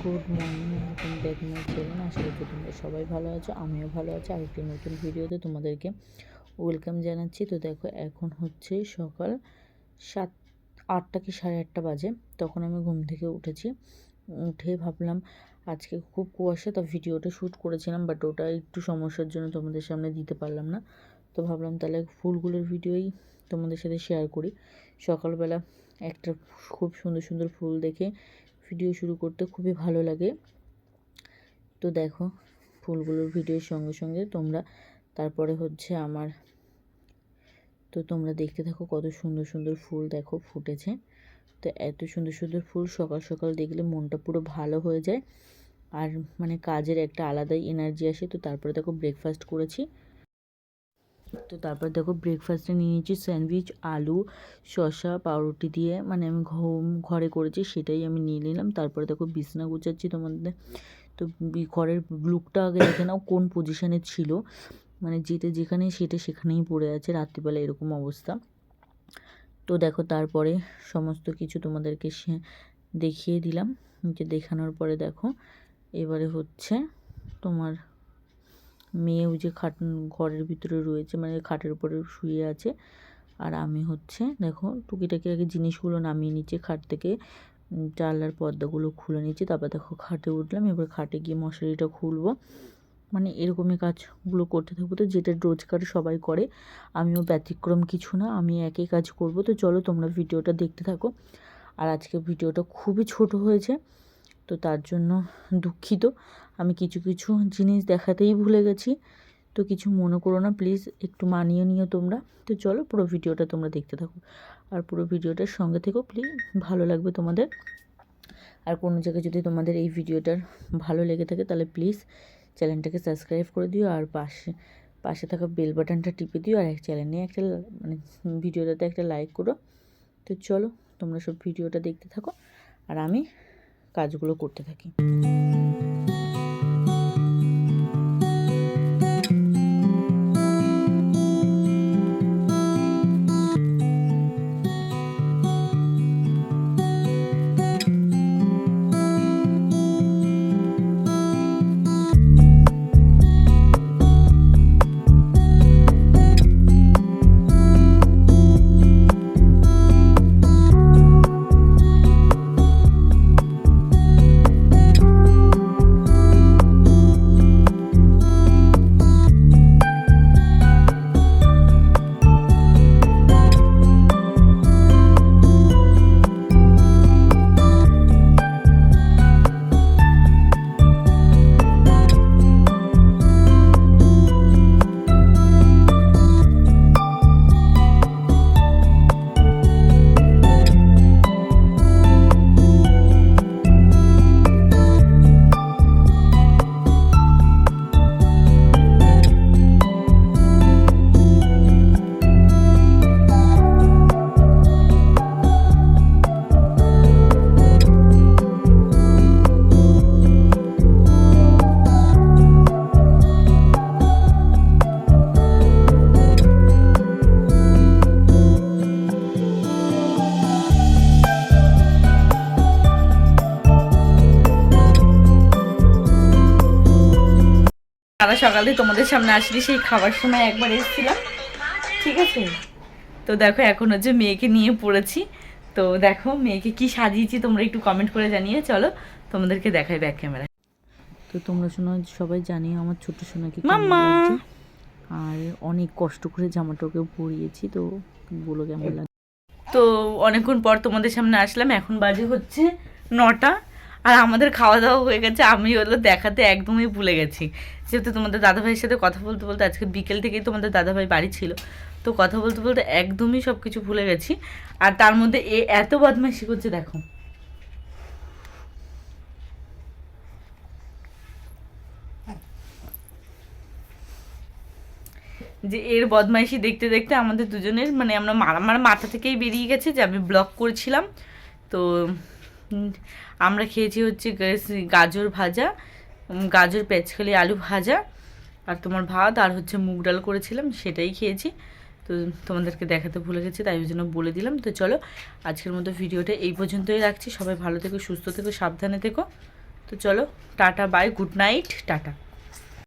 Good morning, welcome back my channel. আশা করি তোমরা সবাই ভালো আছো, আমিও ভালো আছি। আরেকটি নতুন ভিডিওতে তোমাদেরকে ওয়েলকাম জানাচ্ছি। তো দেখো, এখন হচ্ছে সকাল 8টা কি 8:30 বাজে। তখন আমি ঘুম থেকে উঠেছি। উঠে ভাবলাম আজকে খুব কুয়াশা, তা ভিডিওটা শ্যুট করেছিলাম, বাট ওটা একটু সমস্যার জন্য তোমাদের সামনে দিতে পারলাম না। তো ভাবলাম তাহলে ফুলগুলোর ভিডিওই তোমাদের সাথে শেয়ার করি। সকালবেলা একটা খুব সুন্দর সুন্দর ফুল দেখে ভিডিও শুরু করতে খুবই ভালো লাগে। তো দেখো, ফুলগুলোর ভিডিওর সঙ্গে সঙ্গে তোমরা তারপরে হচ্ছে তোমরা দেখতে থাকো কত সুন্দর সুন্দর ফুল দেখো ফুটেছে। তো এত সুন্দর সুন্দর ফুল সকাল সকাল দেখলে মনটা পুরো ভালো হয়ে যায়, আর মানে কাজের একটা আলাদাই এনার্জি আসে। তো তারপরে দেখো ব্রেকফাস্ট করেছি। তো তারপর দেখো ব্রেকফাস্টে নিয়ে নিয়েছি স্যান্ডউইচ, আলু, শসা, পাউরুটি দিয়ে, মানে আমি ঘরে করেছি সেটাই আমি নিয়ে নিলাম। তারপরে দেখো বিছনা গুছাচ্ছি তোমাদের। তো ঘরের লুকটা আগে দেখে নাও কোন পজিশানে ছিল, মানে যেটা যেখানে সেটা সেখানেই পড়ে আছে, রাত্রিবেলা এরকম অবস্থা। তো দেখো তারপরে সমস্ত কিছু তোমাদেরকে দেখিয়ে দিলাম। যে দেখানোর পরে দেখো এবারে হচ্ছে তোমার মেয়েও যে ঘরের ভিতরে রয়েছে, মানে খাটের উপরে শুয়ে আছে, আর আমি হচ্ছে দেখো টুকিটাকি আগে জিনিসগুলো নামিয়ে নিচ্ছে খাট থেকে, জানলার পর্দাগুলো খুলে নিচ্ছি। তারপর দেখো খাটে উঠলাম, এবার খাটে গিয়ে মশারিটা খুলবো, মানে এরকমই কাজগুলো করতে থাকবো। তো যেটা রোজকার সবাই করে, আমিও ব্যতিক্রম কিছু না, আমি একই কাজ করব। তো চলো তোমরা ভিডিওটা দেখতে থাকো। আর আজকে ভিডিওটা খুবই ছোট হয়েছে, তো তার জন্য দুঃখিত। আমি কিছু কিছু জিনিস দেখাতেই ভুলে গেছি, তো কিছু মনে করো না প্লিজ, একটু মানিয়ে নিও তোমরা। তো চলো পুরো ভিডিওটা তোমরা দেখতে থাকো, আর পুরো ভিডিওটার সঙ্গে থেকো প্লিজ, ভালো লাগবে তোমাদের। আর কোনো জায়গায় যদি তোমাদের এই ভিডিওটার ভালো লেগে থাকে তাহলে প্লিজ চ্যানেলটাকে সাবস্ক্রাইব করে দিও, আর পাশে থাকা বেল বাটনটা টিপে দিও, আর চ্যানেলে একটা মানে ভিডিওটাতে একটা লাইক করো। তো চলো তোমরা সব ভিডিওটা দেখতে থাকো, আর আমি কাজগুলো করতে থাকি। সারা সকালে তোমাদের সামনে আসলে সেই খাবার সময় একবার এসেছিলাম, ঠিক আছে। তো দেখো এখন হচ্ছে মেয়েকে নিয়ে পড়েছি। তো দেখো মেয়েকে কি সাজিয়েছি তোমরা একটু কমেন্ট করে জানিয়ে। চলো তোমাদেরকে দেখাই ব্যাক ক্যামেরা। তো তোমরা সবাই জানিও আমার ছোট সোনাকে কেমন লাগছে, আর অনেক কষ্ট করে জামাটাকে পরিয়েছি, তো বলো কেমন লাগে। তো অনেকক্ষণ পর তোমাদের সামনে আসলাম, এখন বাজে হচ্ছে 9টা, আর আমাদের খাওয়া দাওয়া হয়ে গেছে। আমি হলো দেখাতে একদমই ভুলে গেছি, যেহেতু তোমাদের দাদাভাইয়ের সাথে কথা বলতে বলতে আজকে বিকেল থেকেই তোমাদের দাদাভাই বাড়ি ছিল, তো কথা বলতে বলতে একদমই সব কিছু ভুলে গেছি। আর তার মধ্যে এত বদমাইশি করছে দেখো। যে এর বদমাইশি দেখতে দেখতে আমাদের দুজনের মানে আমার মাথা থেকেই বেরিয়ে গেছে যে আমি ব্লগ করছিলাম। তো আমরা খেয়েছি হচ্ছে গাজর ভাজা, গাজর পেঁচকালি আলু ভাজা, আর তোমার ভাত, আর হচ্ছে মুগ ডাল করেছিলাম সেটাই খেয়েছি। তো তোমাদেরকে দেখাতে ভুলে গেছি, তাই ওই জন্য বলে দিলাম। তো চলো আজকের মতো ভিডিওটা এই পর্যন্তই রাখছি। সবাই ভালো থেকো, সুস্থ থেকো, সাবধানে থেকো। তো তো চলো tata bye, good night, tata.